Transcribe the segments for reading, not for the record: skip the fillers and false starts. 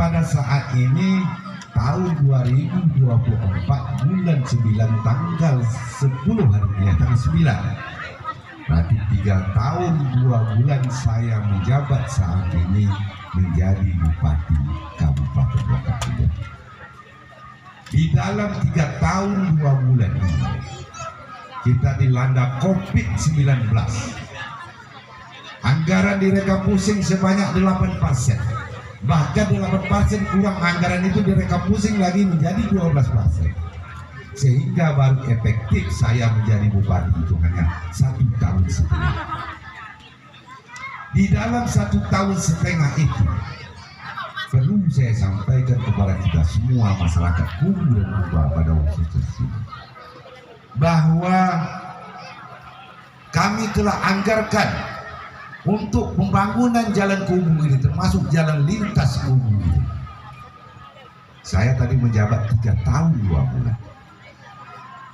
pada saat ini tahun 2024 bulan 9 tanggal 10 hari ini, tanggal 9. Berarti 3 tahun 2 bulan saya menjabat saat ini menjadi Bupati Kabupaten Lokat Timur. Di dalam 3 tahun 2 bulan ini kita dilanda COVID-19. Anggaran direkam pusing sebanyak 8%. Bahkan 8% kurang anggaran itu direkam pusing lagi menjadi 12%. Sehingga baru efektif saya menjadi bupati itu hanya 1 tahun setengah. Di dalam 1 tahun setengah itu perlu saya sampaikan kepada kita semua masyarakat Kubu dan Kuba pada waktu tersebut bahwa kami telah anggarkan untuk pembangunan jalan Kubu ini, termasuk jalan lintas Kubu ini. Saya tadi menjabat 3 tahun 2 bulan.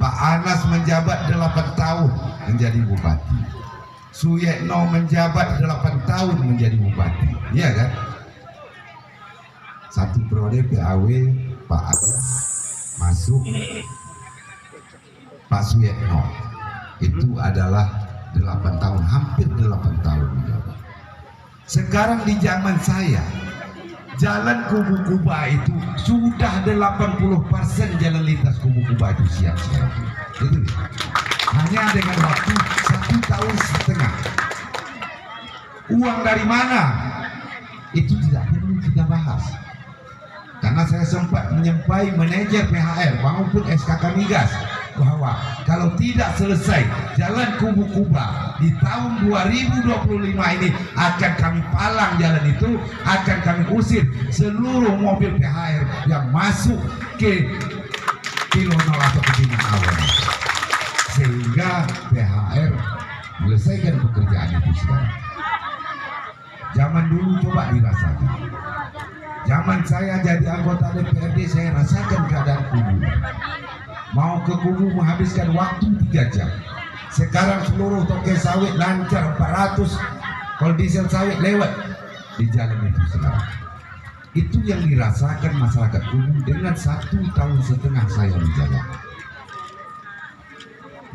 Pak Anas menjabat 8 tahun menjadi bupati. Suyetno menjabat 8 tahun menjadi bupati. Iya kan? 1 periode PAW Pak Anas masuk, Pak Suyetno itu adalah 8 tahun, hampir 8 tahun menjabat. Sekarang di zaman saya, jalan Kubu Kuba itu sudah 80% jalan lintas Kubu Kuba itu siap. Itu hanya dengan waktu 1 tahun setengah. Uang dari mana? Itu tidak perlu kita bahas. Karena saya sempat menyampai manajer PHR maupun SKK Migas bahwa kalau tidak selesai jalan Kubu Kuba di tahun 2025 ini akan kami palang jalan itu, akan kami usir seluruh mobil PHR yang masuk ke kilo 0 atau ke Bina Awal, sehingga PHR menyelesaikan pekerjaan itu sekarang. Zaman dulu coba dirasakan. Zaman saya jadi anggota DPRD saya rasakan keadaan Kubu. Mau ke Kubu menghabiskan waktu 3 jam. Sekarang seluruh toke sawit lancar 400. Kalau diesel sawit lewat di jalan itu sekarang. Itu yang dirasakan masyarakat Kubu dengan 1 tahun setengah saya menjabat.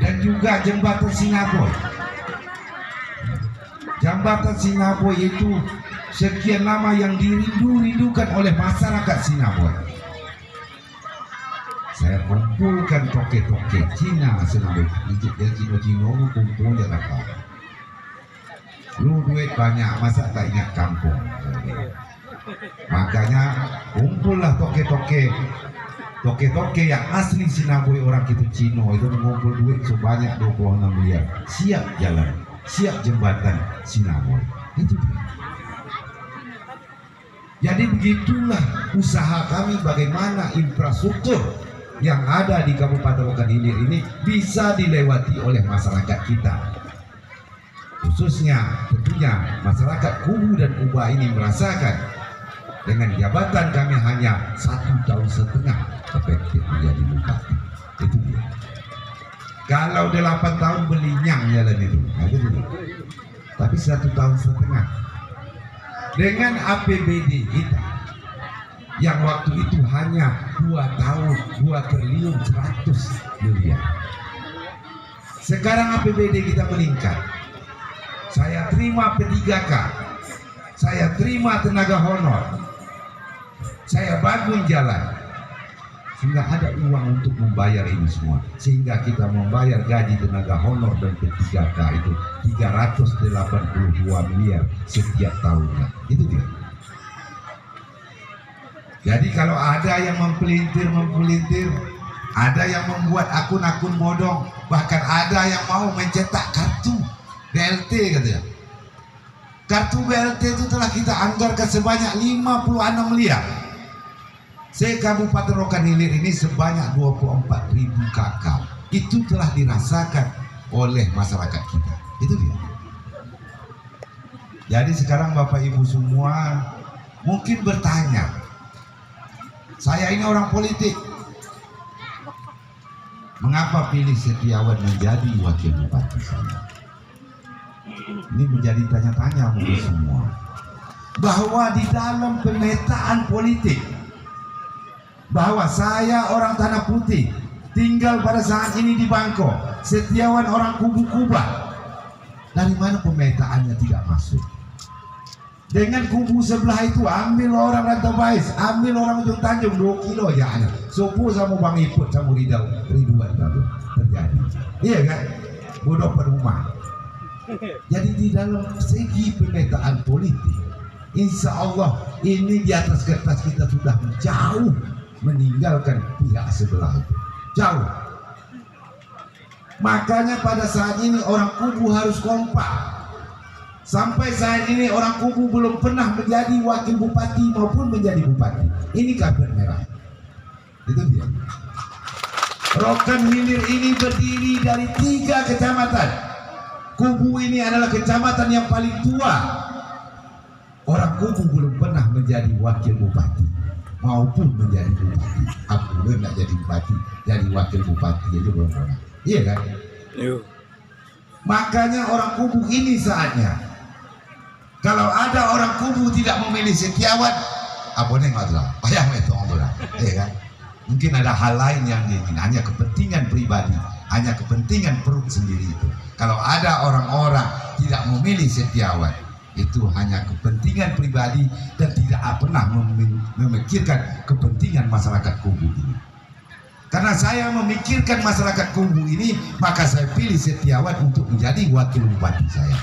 Dan juga jembatan Singapura. Jembatan Singapura itu sekian lama yang dirindukan oleh masyarakat Singapura. Saya kumpulkan toke-toke Cina senang Cino-Cino kumpul di Jakarta. Lu duit banyak, masa tak ingat kampung? Makanya kumpullah toke-toke yang asli Sinabui orang itu Cino itu mengumpul duit sebanyak 26 miliar. Siap jalan, siap jembatan Sinabui. Itu dia. Jadi begitulah usaha kami bagaimana infrastruktur yang ada di Kabupaten Lokat Hilir ini bisa dilewati oleh masyarakat kita. Khususnya tentunya masyarakat Kubu dan Kuba ini merasakan dengan jabatan kami hanya 1 tahun setengah efektif menjadi bupati. Itu dia. Kalau 8 tahun belinyang jalan itu, tapi 1 tahun setengah. Dengan APBD kita yang waktu itu hanya 2 tahun 2 triliun 100 miliar. Sekarang APBD kita meningkat. Saya terima P3K, saya terima tenaga honor, saya bangun jalan, sehingga ada uang untuk membayar ini semua, sehingga kita membayar gaji tenaga honor dan P3K itu 382 miliar setiap tahunnya. Itu dia. Jadi kalau ada yang mempelintir, ada yang membuat akun-akun bodong, bahkan ada yang mau mencetak kartu BLT katanya. Kartu BLT itu telah kita anggarkan sebanyak 56 miliar. Se-Kabupaten Lokat Hilir ini sebanyak 24.000 kakak. Itu telah dirasakan oleh masyarakat kita. Itu dia. Jadi sekarang Bapak Ibu semua mungkin bertanya, saya ini orang politik, mengapa pilih Setiawan menjadi wakil bupati saya? Ini menjadi tanya-tanya mungkin semua. bahwa di dalam pemetaan politik, bahwa saya orang Tanah Putih tinggal pada saat ini di Bangkok, Setiawan orang kubu Kuba. Dari mana pemetaannya tidak masuk? Dengan kubu sebelah itu ambil orang Rantau Bais, ambil orang Ujung Tanjung 2 kilo ya anak. Sopo sama Bang Iput sama Ridwan tadi terjadi. Iya kan? Bodoh perumah. Jadi di dalam segi pemetaan politik, insya Allah ini di atas kertas kita sudah jauh meninggalkan pihak sebelah itu. Jauh. Makanya pada saat ini orang kubu harus kompak. Sampai saat ini orang kubu belum pernah menjadi wakil bupati maupun menjadi bupati. Ini karpet merah. Itu dia. Rokan Hilir ini berdiri dari 3 kecamatan. Kubu ini adalah kecamatan yang paling tua. Orang kubu belum pernah menjadi wakil bupati maupun menjadi bupati. Aku belum nak jadi bupati, jadi wakil bupati aja belum pernah. Iya kan? Makanya orang kubu ini saatnya. Kalau ada orang kubu tidak memilih Setiawan, apa nih nggak tahu? Ayah itu orang, ya kan? Mungkin ada hal lain yang diingin, hanya kepentingan pribadi, hanya kepentingan perut sendiri itu. Kalau ada orang-orang tidak memilih Setiawan, itu hanya kepentingan pribadi dan tidak pernah memikirkan kepentingan masyarakat kubu ini. Karena saya memikirkan masyarakat kubu ini, maka saya pilih Setiawan untuk menjadi wakil bupati saya.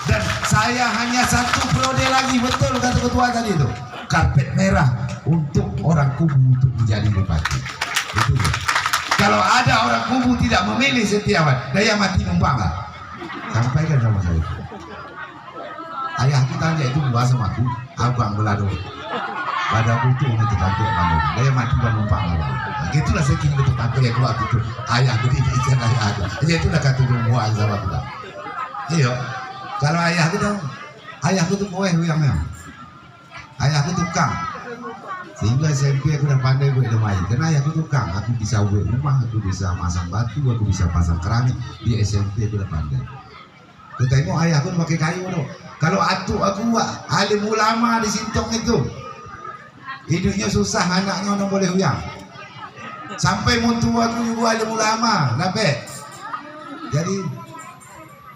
Dan saya hanya 1 periode lagi, betul kata ketua tadi itu, karpet merah untuk orang kubu untuk menjadi bupati. Itu dia. Kalau ada orang kubu tidak memilih Setiawan, daya mati numpang lah. Sampaikan sama saya. Ayah kita tanya itu bahasa aku, abang belado. Pada butuh untuk tampil kamu, daya mati numpang lah. Nah, gitulah saya ingin untuk tampil ya keluar itu. Ayah itu ikan ayah ada. Ya itulah kata rumah sama kita. Iya. Kalau ayahku tuh kowe huyangnya. Ayahku tukang. Sehingga SMP aku udah pandai buat main. Karena ayahku tukang, aku bisa buat rumah, aku bisa masang batu, aku bisa pasang keramik. Di SMP aku udah pandai. Aku tengok ayahku pakai kayu tuh. Kalau atuk aku alim ulama di Sintong itu, hidupnya susah, anaknya orang boleh huyang. Sampai muntu aku juga alim ulama, nabe. Jadi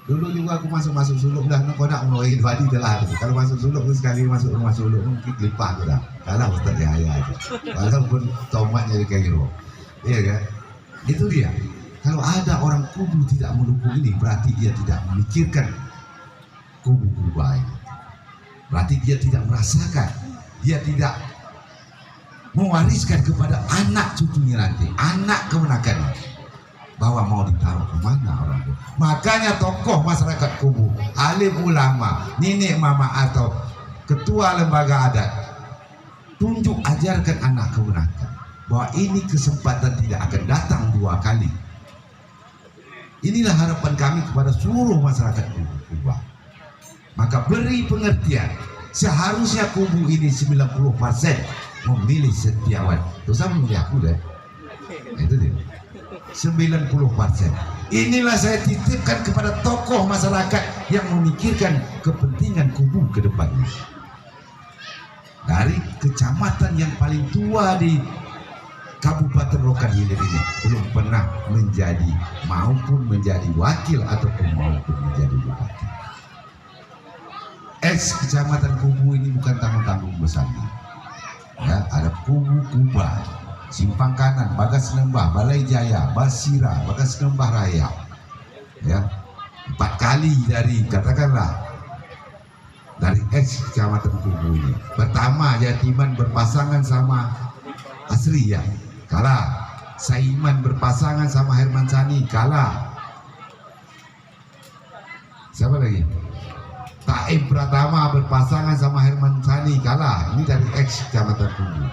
dulu juga aku masuk suluk dah, nak nak mulai badi dah. Kalau masuk suluk sekali masuk rumah suluk mungkin lipat tu dah. Kalah Ustaz Yahya aja. Walaupun tomat jadi kayak gitu. Iya kan? Itu dia. Kalau ada orang kubu tidak mendukung ini, berarti dia tidak memikirkan kubu baik. Berarti dia tidak merasakan, dia tidak mewariskan kepada anak cucunya nanti, anak kemenakannya, bahwa mau ditaruh kemana orang itu. Makanya tokoh masyarakat kubu, alim ulama, nenek mama atau ketua lembaga adat, tunjuk ajarkan anak kebenaran bahwa ini kesempatan tidak akan datang 2 kali. Inilah harapan kami kepada seluruh masyarakat kubu. Maka beri pengertian, seharusnya kubu ini 90% memilih Setiawan. Terus sama memilih aku deh. Itu dia. 90%. Inilah saya titipkan kepada tokoh masyarakat yang memikirkan kepentingan kubu ke depannya. Dari kecamatan yang paling tua di Kabupaten Rokan Hilir ini belum pernah menjadi maupun menjadi wakil ataupun maupun menjadi bupati. Kecamatan Kubu ini bukan tanggung-tanggung besarnya. Ya, ada Kubu Kuba, Simpang Kanan, Bagas Lembah, Balai Jaya, Basira, Bagas Lembah Raya. Ya, 4 kali dari katakanlah dari kecamatan Kubu ini. Pertama Yatiman berpasangan sama Asri ya, kalah. Saiman berpasangan sama Herman Sani, kalah. Siapa lagi? Taib Pratama berpasangan sama Herman Sani, kalah. Ini dari kecamatan Kubu.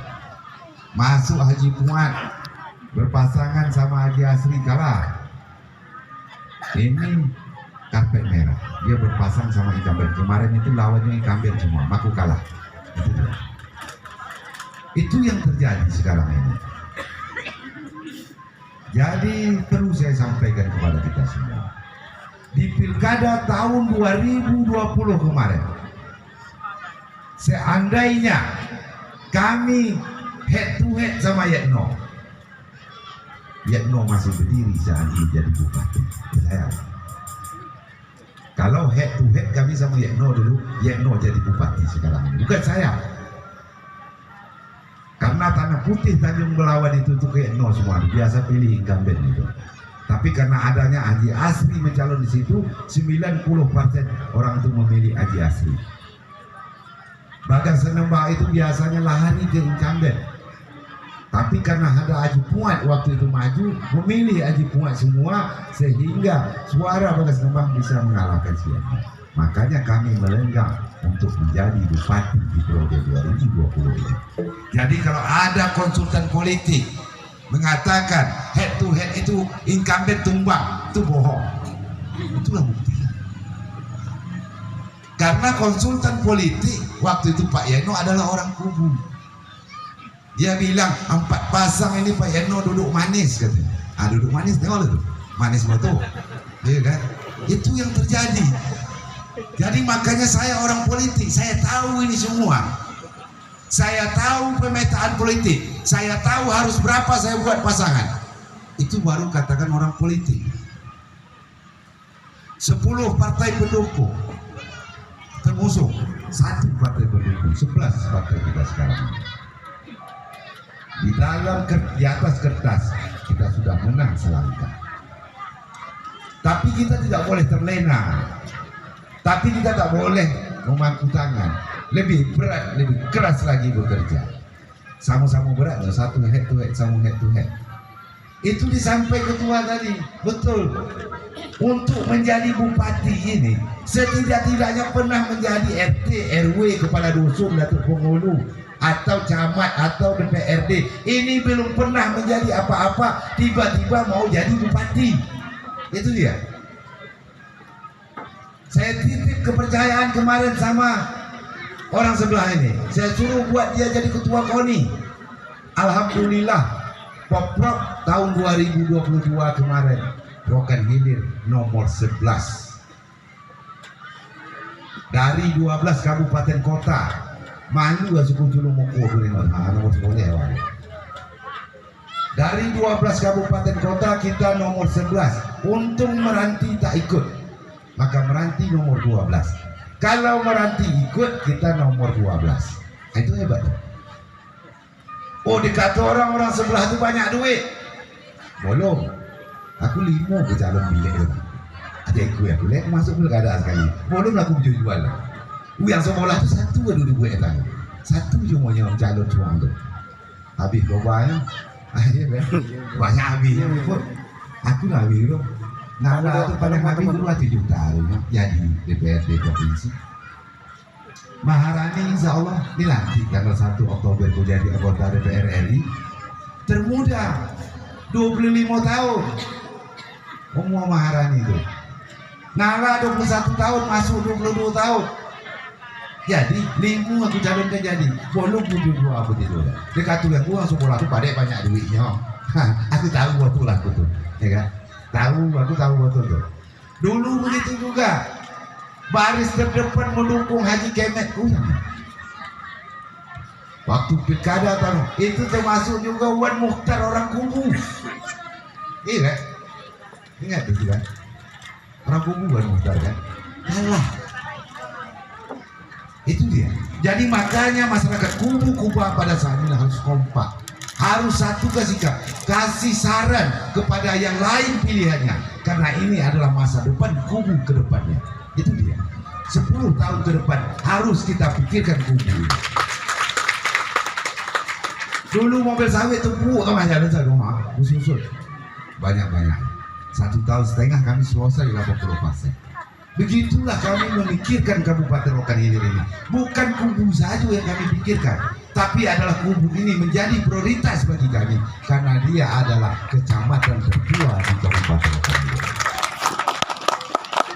Masuk Haji Puan berpasangan sama Haji Asri, kalah. Ini karpet merah, dia berpasang sama incumbent. Kemarin itu lawannya incumbent semua, aku kalah. Itu dia. Itu yang terjadi sekarang ini. Jadi perlu saya sampaikan kepada kita semua, di pilkada tahun 2020 kemarin, seandainya kami head to head sama Yetno masih berdiri saat ini jadi bupati. Saya, kalau head to head kami sama Yetno dulu, Yetno jadi bupati sekarang ini, bukan saya. Karena Tanah Putih Tanjung Belawan itu ke Yetno semua, biasa pilih incumbent itu. Tapi karena adanya Haji Asri mencalon di situ, 90% orang itu memilih Haji Asri. Bahkan Senembak itu biasanya lari ke incumbent. Tapi karena ada Haji Puat waktu itu maju, memilih Haji Puat semua, sehingga suara Bagas Senembak bisa mengalahkan siapa. Makanya kami melenggang untuk menjadi bupati di periode 2020 ini. Jadi kalau ada konsultan politik mengatakan head to head itu incumbent tumbang, itu bohong. Itulah bukti. Karena konsultan politik waktu itu Pak Yeno adalah orang kubu. Dia bilang 4 pasang ini Pak Yeno duduk manis katanya. Duduk manis, tengok itu manis betul, iya kan? Itu yang terjadi. Jadi makanya saya orang politik, saya tahu ini semua. Saya tahu pemetaan politik, saya tahu harus berapa saya buat pasangan. Itu baru katakan orang politik. 10 partai pendukung termusung, 1 partai pendukung, 11 partai kita sekarang. Di atas kertas kita sudah menang selangkah. Tapi kita tidak boleh terlena. Tapi kita tak boleh memangku tangan. Lebih berat, lebih keras lagi bekerja. Sama-sama berat, satu head to head, sama head to head. Itu disampaikan ketua tadi, betul. Untuk menjadi bupati ini, setidak-tidaknya pernah menjadi RT, RW, kepala dusun, datuk penghulu, atau camat, atau DPRD. Ini belum pernah menjadi apa-apa, tiba-tiba mau jadi bupati. Itu dia. Saya titip kepercayaan kemarin sama orang sebelah ini. Saya suruh buat dia jadi ketua KONI. Alhamdulillah, Poprok tahun 2022 kemarin, Rokan Hilir nomor 11. Dari 12 kabupaten kota, malu suku Julu Moko nomor 10. Dari 12 kabupaten kota kita nomor 11. Untung Meranti tak ikut, maka Meranti nomor 12. Kalau Meranti ikut, kita nomor 12. Itu hebat. Oh, dikata orang-orang sebelah itu banyak duit. Belum. Aku 5 ke calon bilik itu. Adikku ya, boleh masuk pilkada sekali. Belum aku jual. Yang sekolah itu 1 duduk duit itu. 1 cuma yang calon cuang tu. Habis banyak. Akhirnya banyak habis. Aku nak habis tu. Nala tu paling habis 27 tahun jadi DPRD provinsi. Maharani insya Allah dilantik tanggal 1 Oktober jadi anggota DPR RI. Termuda 25 tahun. Umur Maharani itu. Nala 21 tahun masuk 22 tahun. Jadi 5 aku calonkan jadi. Belum 72 begitu. Dekat tu yang gua sekolah tu pada banyak duitnya. Aku tahu betul aku tu, ya kan? Aku tahu betul tu. Dulu begitu juga. Baris terdepan mendukung Haji Kemet Kuang. Waktu pilkada tahu, itu termasuk juga Wan Mukhtar orang kubu. Iya kan? Ingat itu kan? Orang kubu Wan Mukhtar kan? Kalah. Itu dia. Jadi makanya masyarakat kubu-kubu pada saat ini harus kompak. Harus satu sikap, kasih saran kepada yang lain pilihannya. Karena ini adalah masa depan kubu ke depannya. Itu dia. 10 tahun ke depan harus kita pikirkan kubu. Dulu mobil sawit tepuk sama jalan saya rumah, usul banyak-banyak. 1,5 tahun kami selesai 80%. Begitulah kami memikirkan Kabupaten Rokan Hilir ini. Bukan kubu saja yang kami pikirkan, tapi adalah kubu ini menjadi prioritas bagi kami karena dia adalah kecamatan tertua di Kabupaten Rokan Hilir.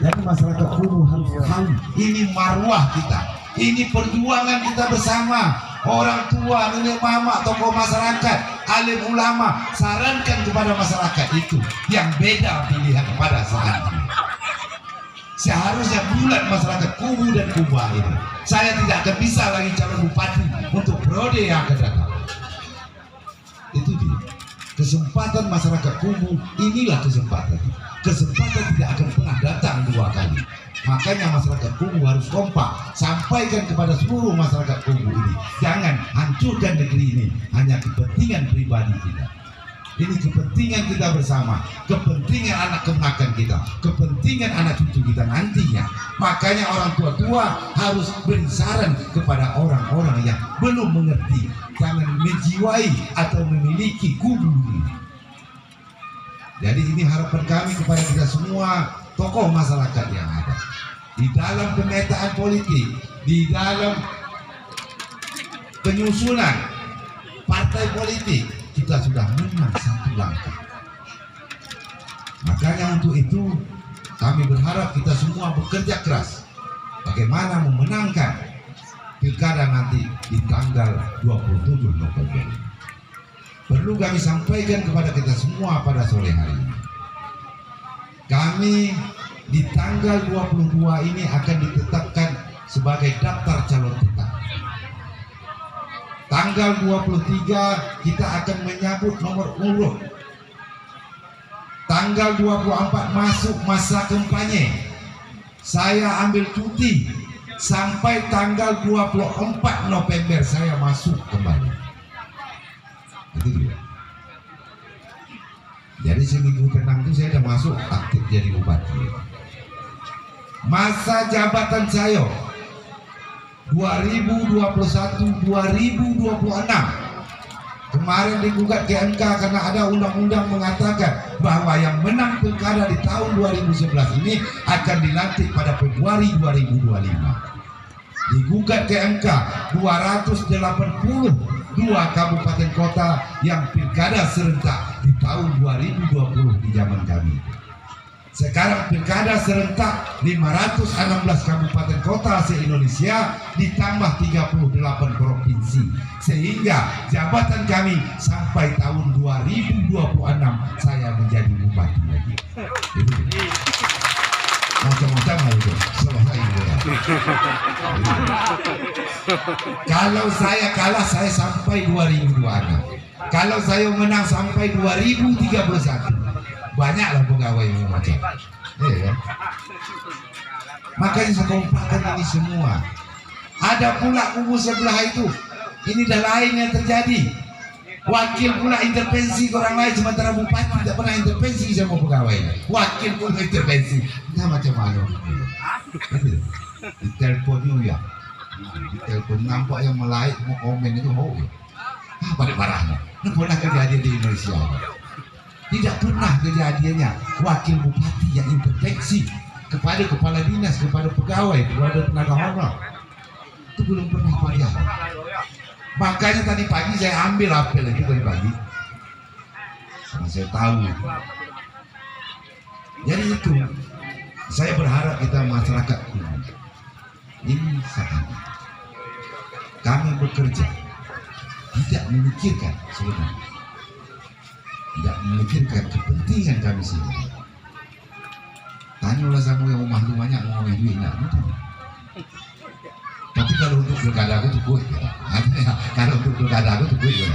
Jadi masyarakat kubu harus tahu ini marwah kita, ini perjuangan kita bersama. Orang tua, nenek mama, tokoh masyarakat, alim ulama sarankan kepada masyarakat itu yang beda pilihan pada saat ini. Seharusnya bulat masyarakat Kubu dan Kuba ini. Saya tidak akan bisa lagi calon bupati untuk periode yang akan datang. Itu dia. Kesempatan masyarakat Kubu, inilah kesempatan. Kesempatan tidak akan pernah datang dua kali. Makanya masyarakat Kubu harus kompak. Sampaikan kepada seluruh masyarakat Kubu ini, jangan hancurkan negeri ini hanya kepentingan pribadi kita. Ini kepentingan kita bersama, kepentingan anak keponakan kita, kepentingan anak cucu kita nantinya. Makanya orang tua-tua harus beri saran kepada orang-orang yang belum mengerti, jangan menjiwai atau memiliki kubu ini. Jadi ini harapan kami kepada kita semua tokoh masyarakat yang ada di dalam pemetaan politik, di dalam penyusunan partai politik. Kita sudah menang satu langkah. Makanya untuk itu kami berharap kita semua bekerja keras bagaimana memenangkan pilkada nanti di tanggal 27 November. Perlu kami sampaikan kepada kita semua pada sore hari ini. Kami di tanggal 22 ini akan ditetapkan sebagai daftar calon tetap. Tanggal 23 kita akan menyambut nomor urut. Tanggal 24 masuk masa kampanye. Saya ambil cuti sampai tanggal 24 November saya masuk kembali. Itu dia. Jadi seminggu tenang itu saya sudah masuk aktif jadi bupati. Masa jabatan saya 2021-2026 kemarin digugat ke MK karena ada undang-undang mengatakan bahwa yang menang pilkada di tahun 2011 ini akan dilantik pada Februari 2025. Digugat ke MK 282 kabupaten kota yang pilkada serentak di tahun 2020 di zaman kami. Sekarang pilkada serentak 516 kabupaten kota se-Indonesia ditambah 38 provinsi, sehingga jabatan kami sampai tahun 2026 saya menjadi bupati lagi. Macam-macam itu selesai itu. Kalau saya kalah saya sampai 2026. Kalau saya menang sampai 2031. Banyaklah pegawai yang macam, ya. Makanya saya kompakkan ini semua. Ada pula kubu sebelah itu, ini dah lain yang terjadi. Wakil pula intervensi ke orang lain, sementara bupati tidak pernah intervensi sama pegawai. Wakil pula intervensi, nah macam mana? Di telepon ya, di telepon nampak yang melaik mau komen itu mau, pada parahnya. Ini pernah kejadian di Indonesia. Tidak pernah kejadiannya wakil bupati yang intervensi kepada kepala dinas, kepada pegawai, kepada tenaga honor. Itu belum pernah terjadi. Makanya tadi pagi saya ambil apel itu tadi pagi. Karena saya tahu. Jadi itu, saya berharap kita masyarakat ini saat kami bekerja tidak memikirkan sebenarnya. Tidak memikirkan kepentingan kami sendiri. Tanyalah sama yang rumah-rumahnya mau ngomongin duit nak, tapi kalau untuk pilkada aku cukup ya. Kalau untuk pilkada aku cukup ya.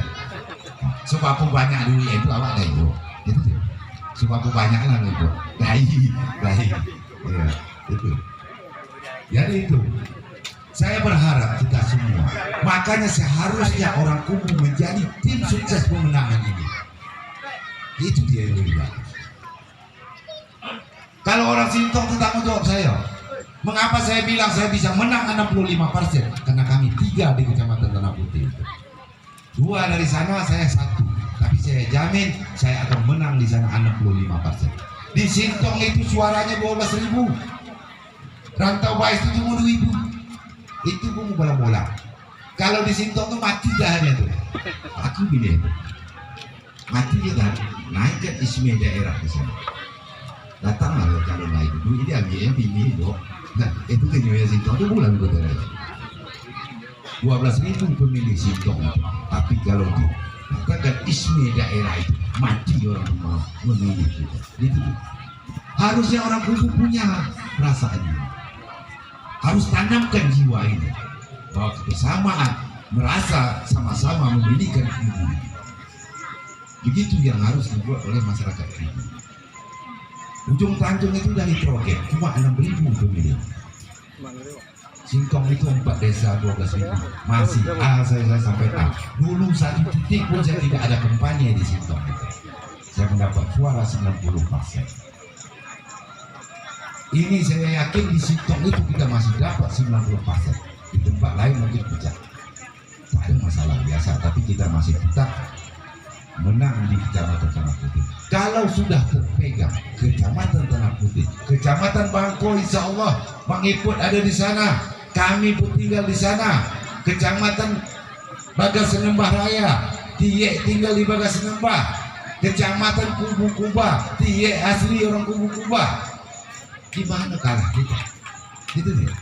Sebab aku banyak duit itu awak dah itu. Itu dia. Sebab aku banyak lah itu. Baik. Ya, itu. Jadi itu. Saya berharap kita semua. Makanya seharusnya orang Kubu menjadi tim sukses pemenangan ini. Itu dia yang lebih bagus. Kalau orang Sintong itu tanggung jawab saya. Mengapa saya bilang saya bisa menang 65%? Karena kami 3 di Kecamatan Tanah Putih itu. 2 dari sana, saya 1. Tapi saya jamin saya akan menang di sana 65%. Di Sintong itu suaranya 12.000. Rantau Bais itu cuma 2.000. Itu pun bola-bola. Kalau di Sintong itu mati dah hanya tuh. Aku pilih itu. Mati dia kan naikkan isme daerah ke sana. Datanglah calon lain dulu ini ambil yang tinggi itu. Nah itu kan yang Sintong itu bulan ke daerah. 12.000 pemilih Sintong itu. Tapi kalau dikatakan isme daerah itu mati orang mau memilih kita. Itu Harusnya orang Kubu punya perasaan ini. Harus tanamkan jiwa ini bahwa kebersamaan, merasa sama-sama memilihkan Kubu. Begitu yang harus dibuat oleh masyarakat Kubu. Ujung Tanjung itu dari Troget cuma 6.000 pemilih. Singkong itu 4 desa 12.000. Masih A, saya sampai A. Dulu satu titik pun saya tidak ada kampanye di Singkong itu. Saya mendapat suara 90%. Ini saya yakin di Singkong itu kita masih dapat 90%. Di tempat lain mungkin pecah. Tak ada masalah biasa, tapi kita masih tetap menang di Kecamatan Tanah Putih. Kalau sudah terpegang Kecamatan Tanah Putih, Kecamatan Bangko, insya Allah Bang Iput ada di sana, kami pun tinggal di sana. Kecamatan Bagas Senembah Raya, Tiye tinggal di Bagas Senembah. Kecamatan Kubu Kuba, Tiye asli orang Kubu Kuba. Di mana kalah kita? Itu dia.